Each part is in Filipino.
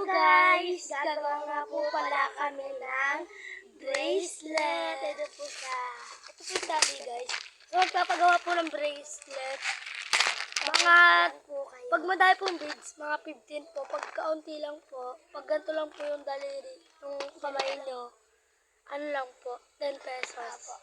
guys! Gagawa nga po pala kami ng bracelet. Ito po siya. Ito po yung tali guys. So magpapagawa po ng bracelet. Pag madami pong beads, mga 15 po. Pag kaunti lang po, pag ganito lang po yung daliri, yung kamay nyo, ano lang po, 10 pesos.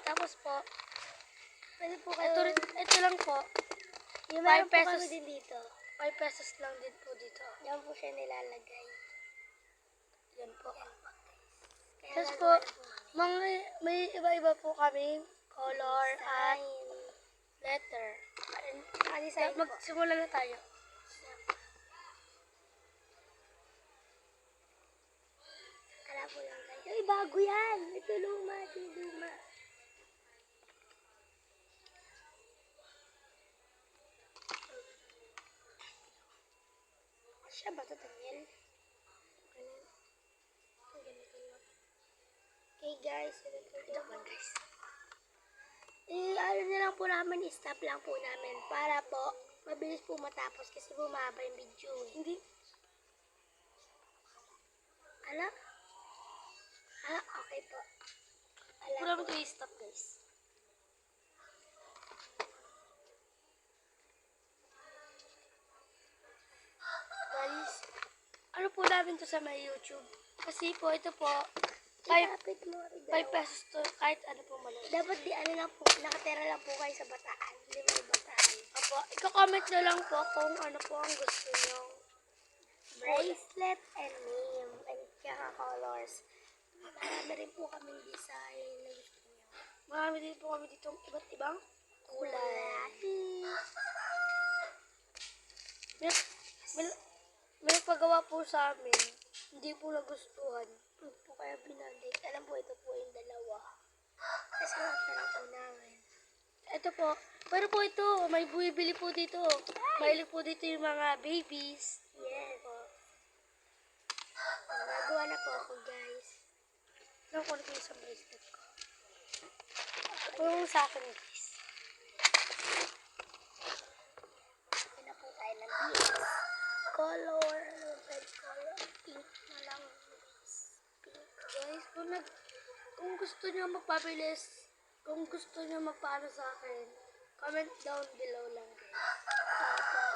Tapos po, pwede po kayo, ito lang po, 5 pesos din dito. 5 pesos lang din po dito. Yan po siya nilalagay. Yan po. Tapos po, may iba-iba po kami color at letter. Magsimula na tayo. Kala po lang guys. Ay, bago yan. Ito luma. Siya ba ito, Daniel? Okay guys, ito po guys. Ano na lang po namin, stop lang po namin para po mabilis po matapos kasi bumaba yung video. Hindi. Ano? Okay po. Po namin ito i-stop guys. Guys, ano po namin to sa may YouTube? Kasi po ito po 5 pesos to, kahit ano po man. Dapat di ano lang po, nakatera lang po kayo sa Bataan. Di ba yung Bataan? Opo, i-comment nyo lang po kung ano po ang gusto nyo. Bracelet and name and kaya colors. Marami rin po kaming design na gusto nyo. Marami din po kami dito iba't ibang kulay. May pagawa po sa amin, hindi po nagustuhan. Po kaya binalik. Alam po, ito po yung dalawa. Kasi nakatara po namin. Ito po. Pero po ito, may buwibili po dito. Mahilig po dito yung mga babies. Yes. Nagawa na po ako, guys. Nakuha ko yung sa bracelet ko. Ito yung sa akin, guys. Ito na po tayo ng beads. Color. Red color. Pink na lang. Guys, kung gusto nyo magpabilis, kung gusto nyo magpaano sa akin, comment down below lang guys.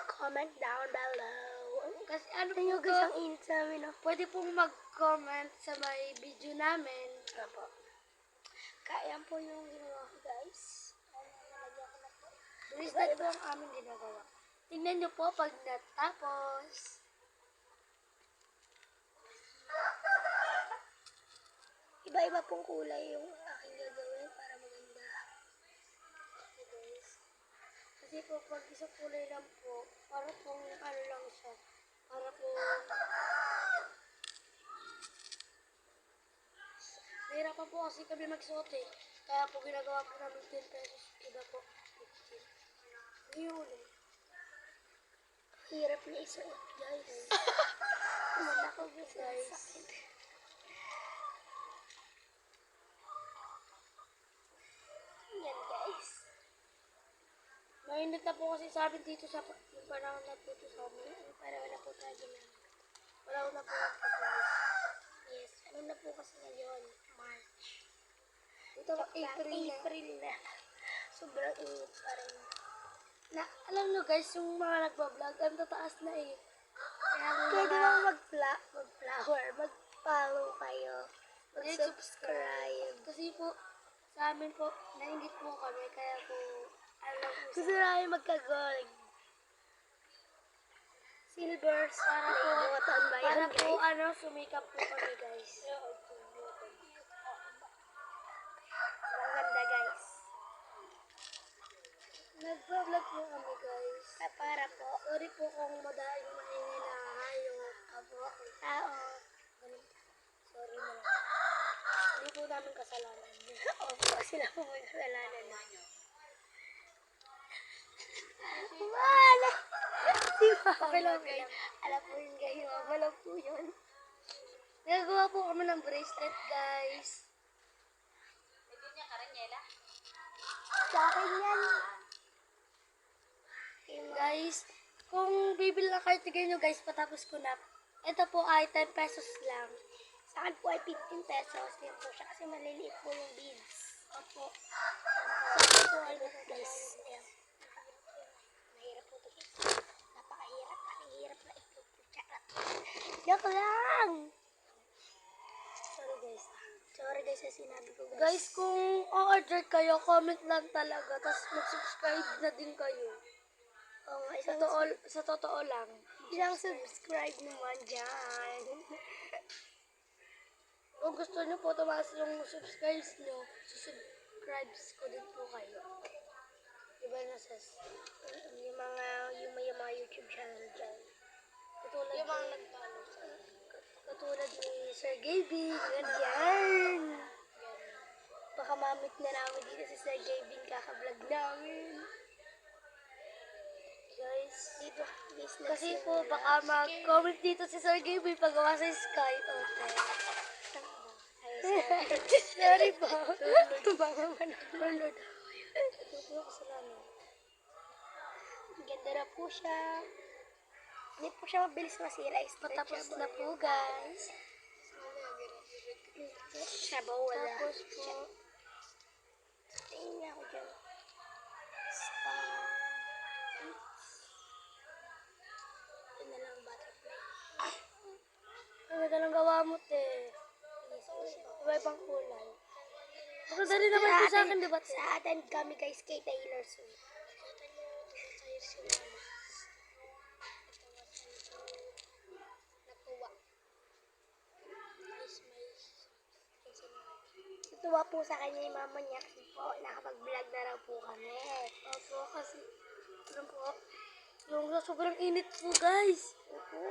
Comment down below. Kasi ano po guys, ang init sa amin. Pwede pong mag-comment sa may video namin. Apo. Kaya po yung ginawa ko guys. Bracelet po ang aming ginagawa. Tingnan nyo po pag natapos. Iba-iba pong kulay yung aking gagawin para maganda. Okay guys. Kasi po pag isang kulay lang po, para pong ano lang siya. Para po nahirapan po kasi kami magsuot eh. Kaya po ginagawa po namin 10 pesos. Iba po 15. Yun eh. Hirap na isuot guys. Kumata ko guys. Yan guys. Mainit na po kasi sa amin dito sa panahon na po sa amin. Para wala po tayo ginagawa. Wala na po ang pagbulis. Yes. Ano na po kasi ngayon? March. Ito April na. Sobrang init pa rin. Alam nyo guys, yung mga nagbablog, ang tataas na eh. Kaya di ba mag-flower, mag-follow kayo, mag-subscribe. Kasi po, sa amin po, nainggit po kami, kaya po, alam po gusto namin magka-gold. Silvers, para po, sumikap po kami guys. Ang ganda guys. Nag-vlog po kami guys. Para po. Sorry po kung madaling maingay na hayop. Apo, tao. Sorry na lang. Hindi po namin kasalanan. Opo, sila po may kasalanan. Wala! Okay lang guys. Alam po yun guys. Wala po yun. Nagagawa po kami ng bracelet guys. Hindi niya karanyela? Sa akin yan. Guys, kung bibili na kayo, tigay nyo guys, patapos ko na. Ito po ay 10 pesos lang. Sa akin po ay 15 pesos. Yan po siya kasi maliliit po yung beads. Opo. Sa akin po ay guys. Ayan. Mahirap po ito guys. Napakahirap. Ang hirap na ito po. Charot. Joke lang! Sorry guys. Sorry guys sa sinabi ko guys. Guys, kung order kayo, comment lang talaga. Tapos mag-subscribe na din kayo. Oo nga, Sa totoo lang. isang subscribe naman dyan. Kung gusto nyo po tumaas yung subscribes nyo, subscribes ko din po kayo. Diba na sis? yung mga YouTube channel dyan. Katulad Yung mga ni, nagtalo sa katulad ni Sir Gaby. Yan! Baka mamit na namin dito si Sir Gavin, kaka-vlog namin. Guys, Dito, business kasi yung po wala. baka mag-comment dito si Sir Gaby paggawa sa Sky Hotel. Sorry po. Baka manulod. Ito po yung kasalanan. Ang ganda na po siya. Hindi po siya mabilis masira. Patapos na po guys. Siya ba wala? Tapos po, Tingin niya ako dyan. Ito na lang butterfly. ang ganda ng gawa mo te. Iba-ibang kulay. Maganda rin naman po sa akin, diba te? Sa atin kami guys kay Taylor Swift. Natuwa po sa kanya yung mama niya kasi po nakapag-vlog na raw po kami. Opo, kasi, ano po, yung sobrang init po guys.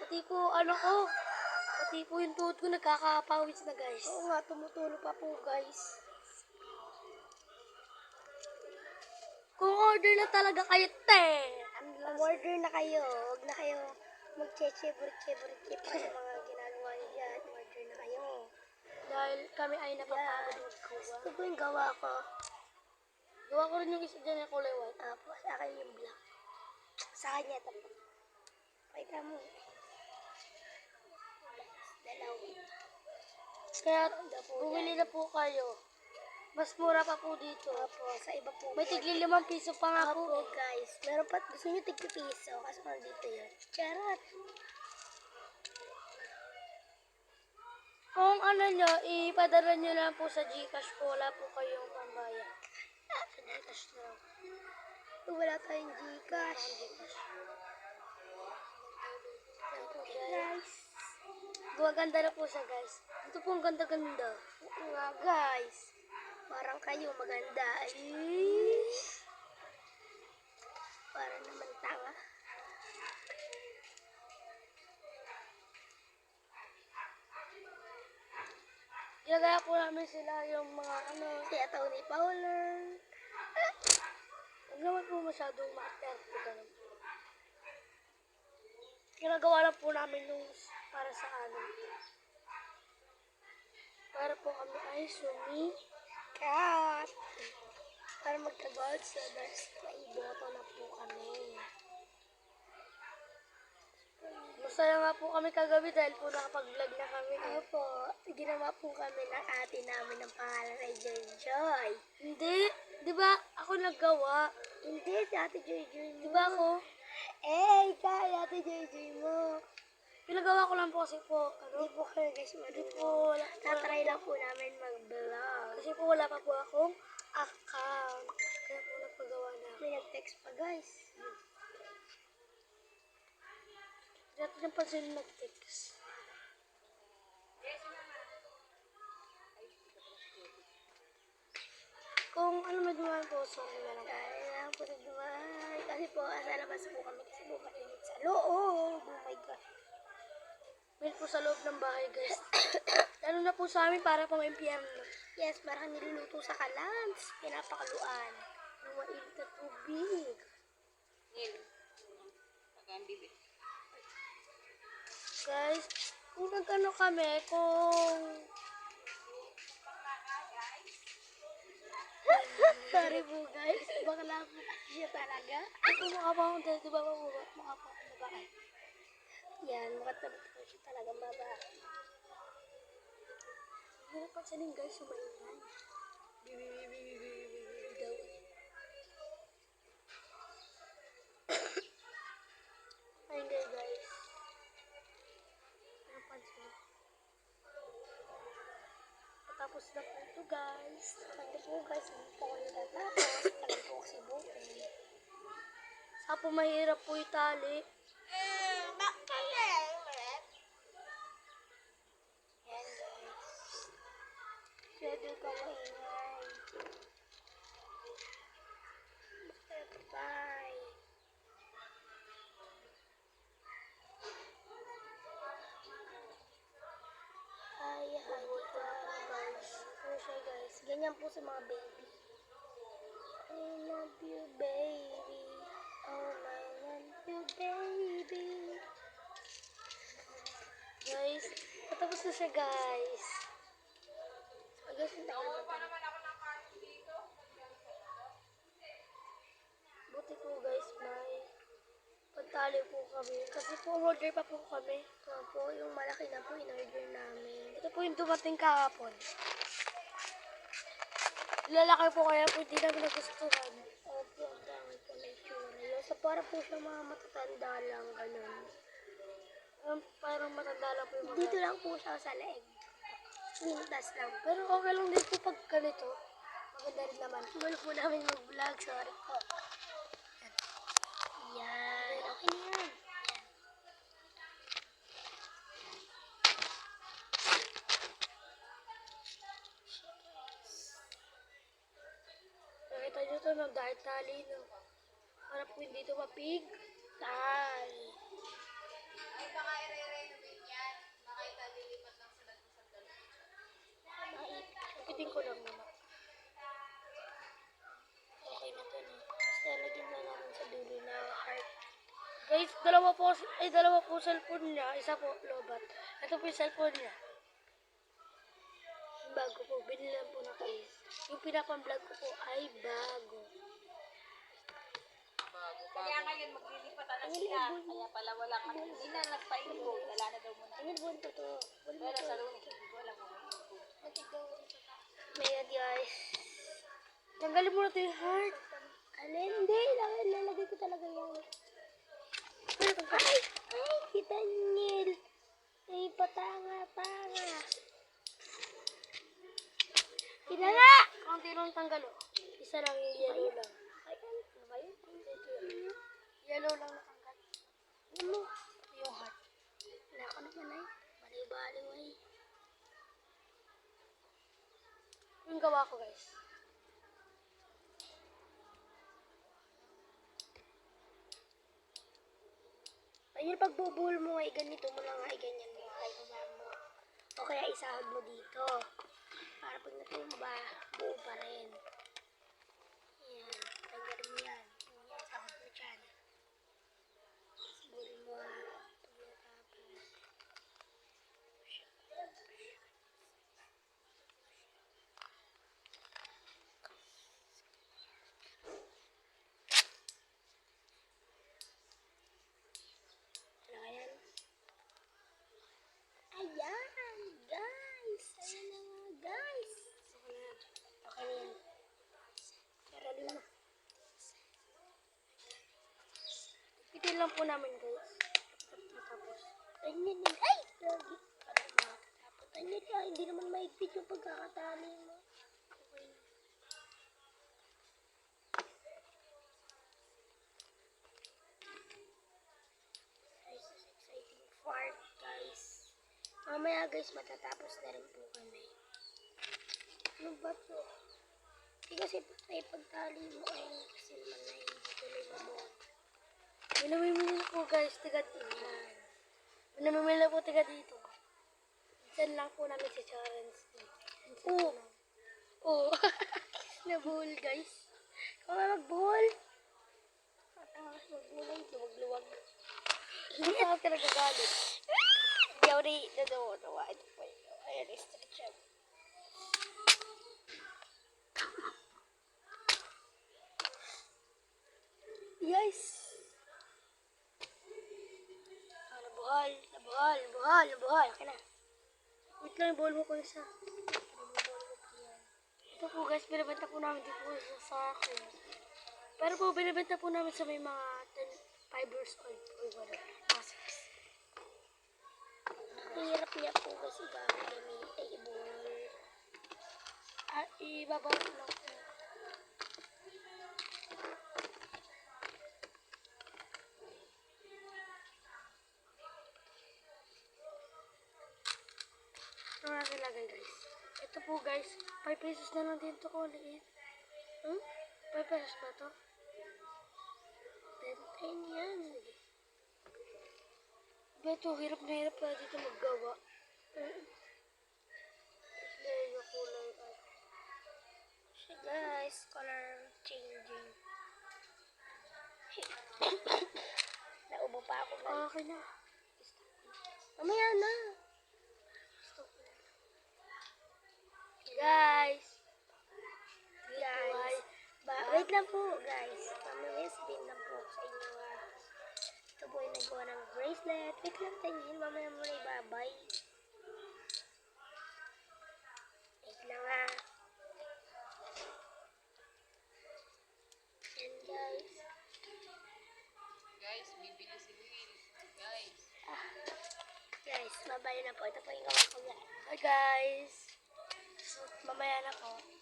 Pati po, pati po yung tuhod ko nagkakapawis na guys. Oo nga, tumutulo pa po guys. Kung order na talaga kayo, te. Order na kayo. Huwag na kayo magche-chebrit-chebrit pa sa mga ginagawa niyo dyan. Order na kayo. Dahil kami ay napapagod magkuha. Ito po yung gawa ko. Gawa ko rin yung isa dyan yung kulay white. Tapos sa akin yung black. Sa kanya ito po. Pakita mo. Dalawa. Kaya, bumili na po kayo. Mas mura pa po dito. Opo, sa iba po. May tigli 5 piso pa nga po. Opo guys. Meron pa, gusto nyo tigpipiso. Kaso nandito yun. Charot. Kung ano nyo, ipadala nyo lang po sa Gcash po. Wala po kayong pambayad. Sa Gcash na lang. Wala tayong Gcash. Yan po guys. Guys. Gumaganda na po siya guys. Ito po ang ganda-ganda. Oo nga guys. Parang kayo maganda. Ay. Parang naman tanga. Ginagaya po namin sila yung mga Si Tony Fowler. huwag naman po masyadong ma-attempt po ganun. Ginagawa lang po namin nung para sa para po kami ay Kat. Para magka-gold stars, may boto na po kami. Masaya nga po kami kagabi dahil po nakapag-vlog na kami. Opo, ginawa po kami ng ate namin ng pangalan ay Joy Joy. Hindi, di ba ako naggawa? Hindi, si ate Joy Joy mo. Di ba ako? Kaya ate Joy Joy mo. Pinagawa ko lang po kasi po, Hindi po kayo guys hindi marunong. po, Tatry lang po namin mag-vlog. kasi po wala pa po akong account. Kaya po nagpagawa na. May nag-text pa guys. Hindi natin yung pansin nag-text. Kung ano may dumaan po, sorry na lang. Kaya lang po nagdumaan. Kasi po, asa labas po kami kasi po mainit sa loob. Oh my gosh. May po sa loob ng bahay guys. Lalo na po sa amin para pang impyerno. Yes, parang niluluto sa kalams. Pinapakaluan. Ng mainit na tubig. Nil. Pagka ang bibig. Guys, kung nagkano kami, kung Sorry po guys. Bakla po siya talaga. kung makapa akong dahil, di ba makapa akong babae? Yan, makatabi po siya talagang babae. Hindi na pansinin guys, sumaingay. Daw. Maingay guys. Ano pansin? Tapos na po ito guys. Pwede po guys, hindi po ako natatapos. Tagal po kasi bukin. Sa po mahirap po itali. Yan guys. Pwede ka maingay. Bye. Hi, dito guys. Po siya guys. Ganyan po sa mga baby. I love you baby. Oh my love you baby. Guys, patapos na siya guys. So guys, hindi ako Buti po guys, may pagtali po kami. Kasi po order pa po kami. ito po yung malaki na po in-order namin. Ito po yung dumating kahapon. Lalaki po kaya po hindi namin nagustuhan. Opo, ang dami po na itsura. Yung sa para po siya mga matatanda lang, ganun. Parang matanda lang po yung mga. Dito lang po siya sa leeg. Pintas lang. Pero okay lang din po pag ganito. Maganda rin naman. Gulo po namin mag-vlog, sorry po. Yan, okay na yan. Nakita nyo to, no? Dahil tali, no? Para po hindi ito mapig. Tali. Ay, baka i-renovate yan. Baka italilipat lang sila kung sandali. Kapitin ko lang naman. Okay na to, no? Basta lagyan na namin sa dulo na heart. Guys, dalawa po cellphone niya. Isa po, lobat. Ito po yung cellphone niya. Bago po, binilan po na kayo. Yung pinapang-vlog ko po ay bago. Kaya ngayon maglilipat na sila. Kaya pala wala kang hindi na nagpa-ingo. Wala na daw muna. Tingin po ito to. Pero sa lunes, hindi ko alam kung Ayan guys. Tanggalin mo na ito yung heart. Alin? Hindi, lalagay ko talaga yan. Ay! Ay! Kita Niel! Ay, patanga-tanga. Kita nga! Kaunti lang tanggalo. Isa lang yung yellow lang. Ay, ano ba yun? Yellow lang natanggal. Ano? Yung heart. Wala ko naman ay. Baliw-baliw ay. Yung gawa ko guys. Ayun, pagbubuhol mo ay ganito mo lang ay ganyan mo. Ay baba mo. O kaya isahod mo dito. Para pag natumba, buo pa rin. Yan. Tanggal mo yan. Yan, isahod mo dyan. Buhol mo ha. Pag natapos. Ano yan? Ayan, guys. Ayan na nga, guys. Okay na yan. Sarali mo. Pitin lang po namin guys. Tapos. Ganyan din. Ay! Lagi. Parang matatapos. Ganyan ka. Hindi naman maigpit yung pagkakatali mo. Okay na. Guys, this exciting part, guys. Mamaya, guys, matatapos na rin po kami. Ano ba to? Hindi kasi patay pagtali mo ay kasi naman na hindi tuloy mo. May namimili po guys, tiga dito. May namimili po tiga dito. Diyan lang po namin si Charles. Oo. Oo. Nabuhol, guys. Ikaw nga magbuhol. Matangas magbuhol. Luwag-luwag. Hindi ako kinagagalit. Hindi ako nadawa. Ito po yun. Ayan, stretch up. Guys. Nabuhal, nabuhal, nabuhal, nabuhal. Okay na. Wait lang, yung ball mo ko isa. Ito po guys, binibenta po namin dito po sa akin. Pero po, binibenta po namin sa may mga 5 years old. Uy, wala. Mga 6. Hirap niya po kasi gamit ay ibul. Ibabaw ko lang po. Ito natin lagay guys. Ito po guys, 5 pesos na lang dito ko ulit. 5 pesos ba to? 10 yan. Beto, hirap na hirap pala dito maggawa. Display yung kulay. Siya guys, color changing. Naubo pa ako guys. Okay na. Mamaya na. Guys. Guys. Wait lang po guys. Mamaya sabihin lang po sa inyo ito po yung nagawa ng bracelet. Wait lang tingin. Mamaya mo na ibabay. Wait lang Yan guys. Guys, bibili si Will. Guys. Guys, babay na po. Ito po yung gawa ko guys. Hi guys. So, mamaya na po.